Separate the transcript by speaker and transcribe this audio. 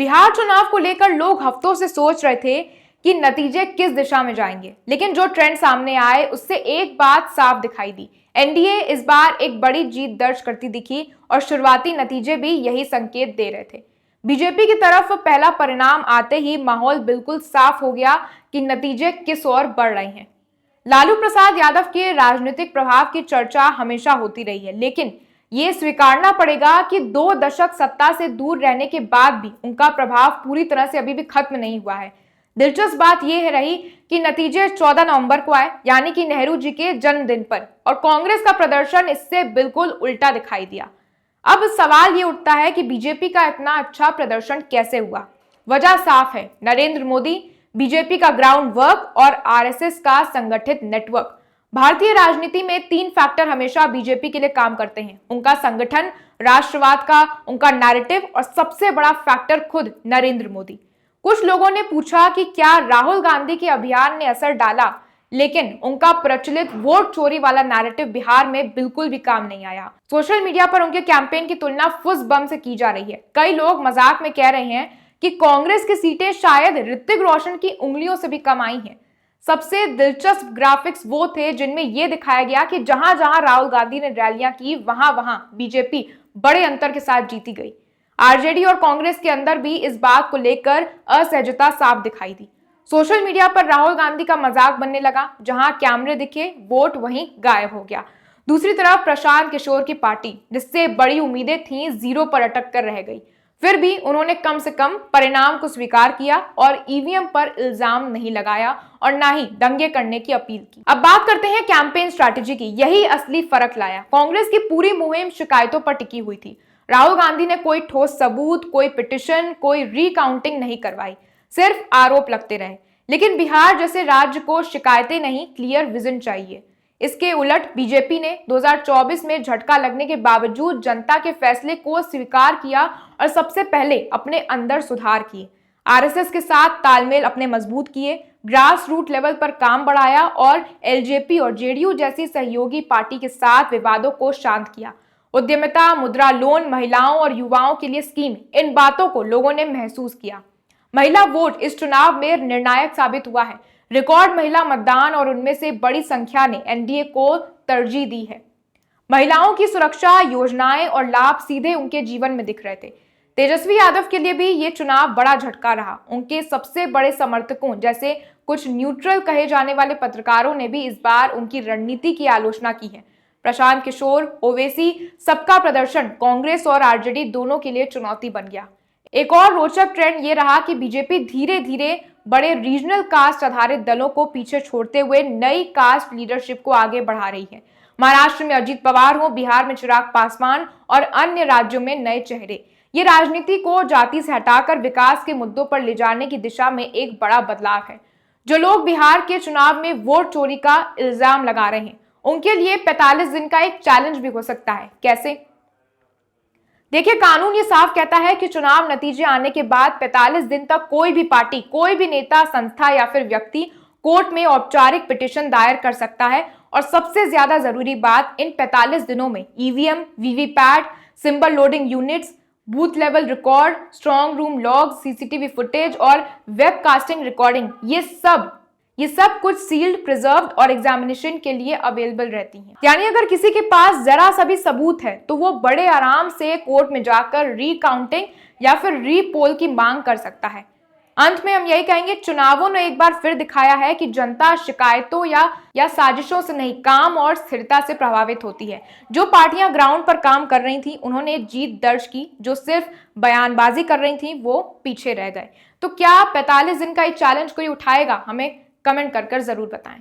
Speaker 1: बिहार चुनाव को लेकर लोग हफ्तों से सोच रहे थे कि नतीजे किस दिशा में जाएंगे, लेकिन जो ट्रेंड सामने आए उससे एक बात साफ दिखाई दी। एनडीए इस बार एक बड़ी जीत दर्ज करती दिखी और शुरुआती नतीजे भी यही संकेत दे रहे थे। बीजेपी की तरफ पहला परिणाम आते ही माहौल बिल्कुल साफ हो गया कि नतीजे किस ओर बढ़ रहे हैं। लालू प्रसाद यादव के राजनीतिक प्रभाव की चर्चा हमेशा होती रही है, लेकिन ये स्वीकारना पड़ेगा कि 2 दशक सत्ता से दूर रहने के बाद भी उनका प्रभाव पूरी तरह से अभी भी खत्म नहीं हुआ है। दिलचस्प बात यह है रही कि नतीजे 14 नवंबर को आए, यानी कि नेहरू जी के जन्मदिन पर, और कांग्रेस का प्रदर्शन इससे बिल्कुल उल्टा दिखाई दिया। अब सवाल ये उठता है कि बीजेपी का इतना अच्छा प्रदर्शन कैसे हुआ। वजह साफ है, नरेंद्र मोदी, बीजेपी का ग्राउंड वर्क और आरएसएस का संगठित नेटवर्क। भारतीय राजनीति में 3 फैक्टर हमेशा बीजेपी के लिए काम करते हैं: उनका संगठन, राष्ट्रवाद का उनका नैरेटिव और सबसे बड़ा फैक्टर खुद नरेंद्र मोदी। कुछ लोगों ने पूछा कि क्या राहुल गांधी के अभियान ने असर डाला, लेकिन उनका प्रचलित वोट चोरी वाला नैरेटिव बिहार में बिल्कुल भी काम नहीं आया। सोशल मीडिया पर उनके कैंपेन की तुलना फुस बम से की जा रही है। कई लोग मजाक में कह रहे हैं कि कांग्रेस की सीटें शायद ऋतिक रोशन की उंगलियों से भी कम आई हैं। सबसे दिलचस्प ग्राफिक्स वो थे जिनमें यह दिखाया गया कि जहां जहां राहुल गांधी ने रैलियां की, वहां वहां बीजेपी बड़े अंतर के साथ जीती गई। आरजेडी और कांग्रेस के अंदर भी इस बात को लेकर असहजता साफ दिखाई दी। सोशल मीडिया पर राहुल गांधी का मजाक बनने लगा, जहां कैमरे दिखे वोट वहीं गायब हो गया। दूसरी तरफ प्रशांत किशोर की पार्टी, जिससे बड़ी उम्मीदें थीं, 0 पर अटक कर रह गई। फिर भी उन्होंने कम से कम परिणाम को स्वीकार किया और ईवीएम पर इल्जाम नहीं लगाया और ना ही दंगे करने की अपील की। अब बात करते हैं कैंपेन स्ट्रैटेजी की। यही असली फर्क लाया। कांग्रेस की पूरी मुहिम शिकायतों पर टिकी हुई थी। राहुल गांधी ने कोई ठोस सबूत, कोई पिटिशन, कोई रिकाउंटिंग नहीं करवाई, सिर्फ आरोप लगते रहे। लेकिन बिहार जैसे राज्य को शिकायतें नहीं, क्लियर विजन चाहिए। इसके उलट बीजेपी ने 2024 में झटका लगने के बावजूद जनता के फैसले को स्वीकार किया और सबसे पहले अपने अंदर सुधार किए। आरएसएस के साथ तालमेल अपने मजबूत किए, ग्रास रूट लेवल पर काम बढ़ाया और एलजेपी और जेडीयू जैसी सहयोगी पार्टी के साथ विवादों को शांत किया। उद्यमिता, मुद्रा लोन, महिलाओं और युवाओं के लिए स्कीम, इन बातों को लोगों ने महसूस किया। महिला वोट इस चुनाव में निर्णायक साबित हुआ है। रिकॉर्ड महिला मतदान और उनमें से बड़ी संख्या ने एनडीए को तरजीह दी है। महिलाओं की सुरक्षा, योजनाएं और लाभ सीधे उनके जीवन में दिख रहे थे। तेजस्वी यादव के लिए भी ये चुनाव बड़ा झटका रहा। उनके सबसे बड़े समर्थकों जैसे कुछ न्यूट्रल कहे जाने वाले पत्रकारों ने भी इस बार उनकी रणनीति की आलोचना की है। प्रशांत किशोर, ओवैसी सबका प्रदर्शन कांग्रेस और आरजेडी दोनों के लिए चुनौती बन गया। एक और रोचक ट्रेंड ये रहा कि बीजेपी धीरे धीरे बड़े रीजनल कास्ट आधारित दलों को पीछे छोड़ते हुए नई कास्ट लीडरशिप को आगे बढ़ा रही है। महाराष्ट्र में अजित पवार हो, बिहार में चिराग पासवान और अन्य राज्यों में नए चेहरे। ये राजनीति को जाति से हटाकर विकास के मुद्दों पर ले जाने की दिशा में एक बड़ा बदलाव है। जो लोग बिहार के चुनाव में वोट चोरी का इल्जाम लगा रहे हैं, उनके लिए 45 दिन का एक चैलेंज भी हो सकता है। कैसे? देखिए, कानून ये साफ कहता है कि चुनाव नतीजे आने के बाद 45 दिन तक कोई भी पार्टी, कोई भी नेता, संस्था या फिर व्यक्ति कोर्ट में औपचारिक पिटीशन दायर कर सकता है। और सबसे ज्यादा जरूरी बात, इन 45 दिनों में EVM, VVPAT, symbol loading units, booth level record, strong room log, CCTV footage और वेबकास्टिंग रिकॉर्डिंग, ये सब कुछ सील्ड, प्रिजर्व्ड और एग्जामिनेशन के लिए अवेलेबल रहती हैं। यानी अगर किसी के पास जरा सा भी सबूत है तो वो बड़े आराम से कोर्ट में जाकर रीकाउंटिंग या फिर रीपोल की मांग कर सकता है। अंत में हम यही कहेंगे, चुनावों ने एक बार फिर दिखाया है कि जनता शिकायतों या साजिशों से नहीं, काम और स्थिरता से प्रभावित होती है। जो पार्टियां ग्राउंड पर काम कर रही थी उन्होंने जीत दर्ज की, जो सिर्फ बयानबाजी कर रही थी वो पीछे रह गए। तो क्या 45 दिन का ये चैलेंज कोई उठाएगा? हमें कमेंट कर जरूर बताएं।